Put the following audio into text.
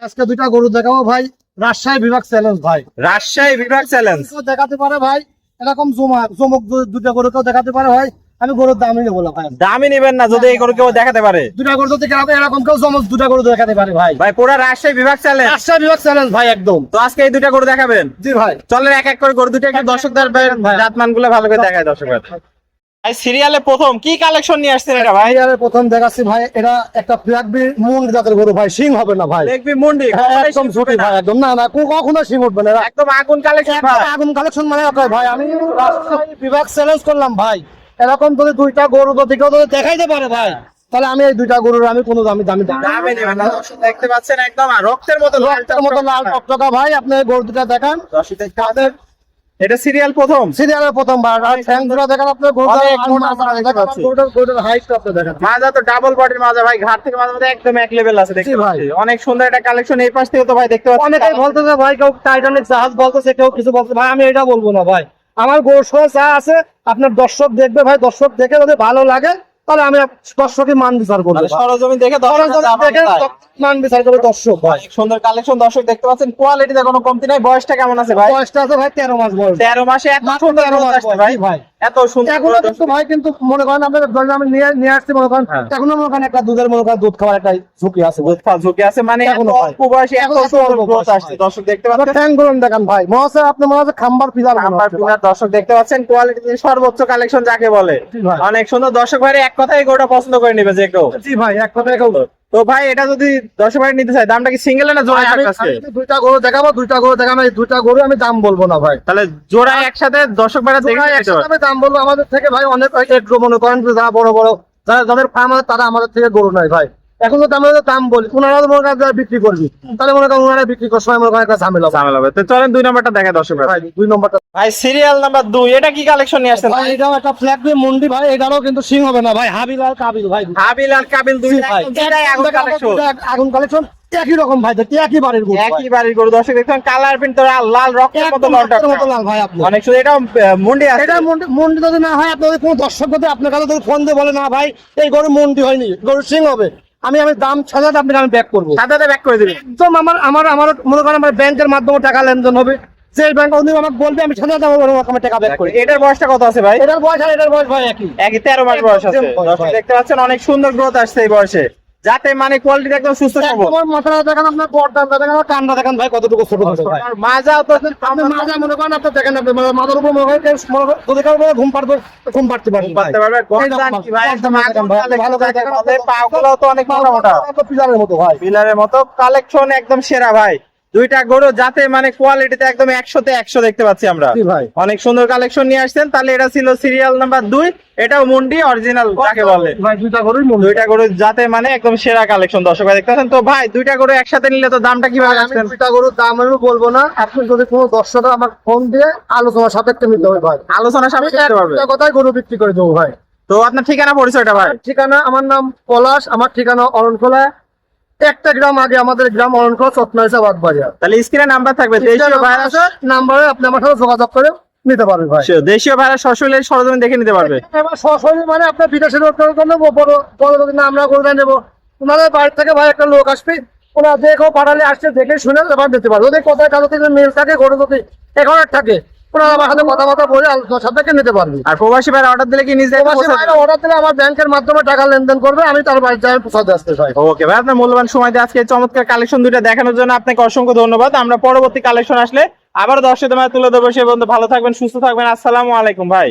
আজকে দুইটা গরু দেখাবো ভাই, রাজশাহী বিভাগ চ্যালেঞ্জ ভাই। রাজশাহী বিভাগ চ্যালেঞ্জ দেখাতে পারে ভাই, এরকম চমক দুটা গরু কেউ দেখাতে পারে ভাই। আমি গরুর দামই নেবো না ভাই। দামই নেবেন না যদি এই গরু কেউ দেখাতে পারে? দুটা গরু যদি এরকম কেউ চমক দুটা গরু দেখাতে পারে ভাই। ভাই পুরো রাজশাহী বিভাগ চ্যালেঞ্জ, রাজশাহী বিভাগ চ্যালেঞ্জ ভাই একদম। তো আজকে এই দুটা গরু দেখাবেন? জি ভাই। চলেন এক এক করে গরু দুটো একটু দর্শকদের জাতমান গুলো ভালো করে দেখায় দর্শকদের। ভাই সিরিয়ালে প্রথম কি কালেকশন নিয়ে আসছেন এটা ভাই? প্রথম দেখাচ্ছি ভাই, এটা একটা ফ্ল্যাগবি মুন্ড জাতের গরু ভাই, সিং হবে না ভাই। দেখবি মুন্ডি একদম ছোট ভাই, একদম না না কখনো সিং উঠবে না। একদম আগুন কালেকশন ভাই, আগুন কালেকশন মানে ভাই। আমি রাজশাহী বিভাগ চ্যালেঞ্জ করলাম ভাই, এরকম যদি দুইটা গরু যদি কেউ দেখাইতে পারে ভাই, তাহলে আমি এই দুইটা গরুর আমি কোনো দামি দামই নেবেন না। দর্শক দেখতে পাচ্ছেন একদম রক্তের মতো লাল টকটকা ভাই। আপনি গরু দুটা দেখান। এটা সিরিয়াল প্রথম, সিরিয়ালের প্রথমবার। আর ঠ্যাং দুটা দেখান আপনি, গরুটার হাইট আপনি দেখেন। মাজা তো ডাবল বডির মাজা ভাই, ঘাট থেকে মাঝে মধ্যে একদম এক লেভেল আছে দেখতে ভাই। অনেক সুন্দর একটা কালেকশন। এই পাশ থেকে তো ভাই দেখতে পাচ্ছেন অনেকেই বলতেছে ভাই, কেউ টাইটানিক জাহাজ বলতেছে, কেউ কিছু বলতেছে ভাই। আমি এটা বলবো না ভাই, আমার গরু সহ চা আছে, আপনার দর্শক দেখবে ভাই। দর্শক দেখে যদি ভালো লাগে তাহলে আমি দর্শকের মান বিচার করবো। সরজমিন দেখে মান বিচার করবে দর্শক ভাই। সুন্দর কালেকশন দর্শক দেখতে পাচ্ছেন, কোয়ালিটিতে কোনো কমতি নাই। বয়সটা কেমন আছে ভাই? বয়সটা আছে ভাই 13 মাস বয়স। 13 মাসে এত সুন্দর growth আসছে ভাই, এত সুন্দর এখনো কিন্তু ভাই, কিন্তু মনে করেন আপনাদের ধরেন আমি নিয়ে আসছি, মনে করেন এখনো মনে করেন একটা দুধের মনে করেন দুধ খাওয়ার একটা ঝুঁকি আছে, দুধ খাওয়ার ঝুঁকি আছে। মানে এখনো ভাই। অল্প বয়সে এত সুন্দর growth আসছে দর্শক দেখতে পাচ্ছেন। ঠ্যাং গরম দেখান ভাই, মনে হচ্ছে আপনি মনে হচ্ছে খাম্বার পিলার দর্শক দেখতে পাচ্ছেন, কোয়ালিটি সর্বোচ্চ কালেকশন যাকে বলে। অনেক সুন্দর দর্শক ভাই, এক কথাই গোটা পছন্দ করে নিবে যে কেউ। জি ভাই, এক কথায় কেউ। তো ভাই এটা যদি দর্শক ভাই নিতে চায়, দামটা কি সিঙ্গেল না জোড়া থাকবে আজকে? দুইটা গরু দেখাবো, দুইটা গরু দেখাবো। এই দুইটা গরু আমি দাম বলবো না ভাই। তাহলে জোড়া একসাথে দর্শক ভাইরা দেখে নিতে পারবে। আমি দাম বলবো। আমাদের থেকে ভাই অনেক একটু মনে করেন যারা বড় বড় যাদের ফার্ম আছে, তারা আমাদের থেকে গরু নাই ভাই। এখন তো আমরা দাম বলি, ওনারা মনে করেন যারা বিক্রি করবি, তাহলে মনে করেন ওনারা বিক্রি করার সময় মনে করেন একটা ঝামেলা হবে। তো চলেন 2 নম্বরটা দেখে দর্শক ভাই। 2 নম্বরটা ভাই সিরিয়াল নাম্বার 2, এটা কি কালেকশন নিয়ে আসছেন ভাই? এটাও একটা ফ্ল্যাগবি মুন্ডি ভাই। এটারও কিন্তু সিং হবে না ভাই। হাবিল আর কাবিল ভাই, হাবিল আর কাবিল দুই ভাই, এটাই আগুন কালেকশন। আগুন কালেকশন একই রকম ভাই, দেখতে একই বাড়ির গরু, একই বাড়ির গরু। দর্শক দেখছেন কালার প্রিন্ট তো লাল রক্তের মতো লাল ভাই। আপনি অনেক সুন্দর। এটা মুন্ডি আছে, এটা মুন্ডি যদি না হয়, আপনাদের কোনো দর্শক যদি আপনার কাছে যদি ফোন দিয়ে বলে না ভাই এই গরু মুন্ডি হয়নি, গরু সিং হবে, আমি দাম সাথে আপনাকে আমি ব্যাক করবো, সাথে ব্যাক করে দিবি একদম। আমার মনে করেন আমার ব্যাংকের মাধ্যমে টাকা লেনদেন হবে, যে ব্যাংক আমাকে বলবে আমি সাথে আমি টাকা ব্যাক করি। এটার বয়সটা কত আছে ভাই? এটার বয়স আর এটার বয়স ভাই একই 13 মাস বয়স আছে। দর্শক দেখতে পাচ্ছেন অনেক সুন্দর গ্রোথ আসছে এই বয়সে, যাতে মানে কোয়ালিটি একদম সুস্থ সবল। তোমার মাথাটা দেখেন, আপনার পর্দাটা দেখেন, আমার কানটা দেখেন ভাই কতটুকু ছোট ছোট ভাই। মাজাও তো আপনি মাজা মনে করেন আপনি দেখেন, আপনি মাথার উপর মনে করেন যদি কারো ঘুম পাড়তে পারবেন পারবে। গর্দান কি ভাই, একদম ভালো করে দেখেন। পাগুলো তো অনেক মোটা মোটা, পিলারের মতো ভাই, পিলারের মতো। কালেকশন একদম সেরা ভাই। দুইটা গরু যাতে মানে কোয়ালিটিতে একদম 100তে 100 দেখতে পাচ্ছি আমরা। অনেক সুন্দর কালেকশন নিয়ে আসছেন। তাহলে এটা ছিল সিরিয়াল নাম্বার 2, এটাও মুন্ডি অরিজিনাল যাকে বলে ভাই। দুইটা গরু যাতে মানে একদম সেরা কালেকশন দর্শক ভাই দেখতে পাচ্ছেন। তো ভাই দুইটা গরু একসাথে নিলে তো দামটা কিভাবে রাখছেন? দুইটা গরুর দাম আমি বলবো না, আপনি যদি কোনো দর্শক আমার ফোন দিয়ে আলোচনা সাপেক্ষে নিতে হবে ভাই। আলোচনা সাপেক্ষে নিতে পারবে, কথাই গরু বিক্রি করে দেবো ভাই। তো আপনার ঠিকানা পরিচয়টা ভাই? ঠিকানা, আমার নাম পলাশ, আমার ঠিকানা অরণখোলা। একটা গ্রাম আগে আমাদের গ্রাম অরণখোলা, চটনাইসাবাদ বাজার। তাহলে স্ক্রিনে নাম্বার থাকবে, দেশীয় ভাইরা নাম্বারে আপনি আমার সাথে যোগাযোগ করে নিতে পারবে ভাই। দেশীয় ভাইরা সরাসরি সরজমিন দেখে নিতে পারবে। সরাসরি মানে আপনার বিদেশের লোক বড় যদি না আমরা করে নেবো, ওনাদের বাড়ি থেকে ভাই একটা লোক আসবে, ওরা দেখো পাঠালে আসছে, দেখে শুনে এবার নিতে পারবে। যদি কোথায় কারো থেকে মেল থাকে, গরু যদি এখানে থাকে, ওনারা আমার সাথে কথাবার্তা বলে আলোচনা সাপেক্ষে নিতে পারবে। আর প্রবাসী ভাইরা অর্ডার দিলে কি নিজে অর্ডার দিলে আমার ব্যাংকের মাধ্যমে টাকা লেনদেন করবে, আমি তার বাড়িতে যাই পৌঁছাতে আসতে চাই। ওকে ভাই, আপনার মূল্যবান সময় দিয়ে আজকে চমৎকার কালেকশন দুইটা দেখানোর জন্য আপনাকে অসংখ্য ধন্যবাদ। আমরা পরবর্তী কালেকশন আসলে আবার দর্শকদের মাঝে তুলে দেবো। সে পর্যন্ত ভালো থাকবেন, সুস্থ থাকবেন। আসসালামু আলাইকুম ভাই।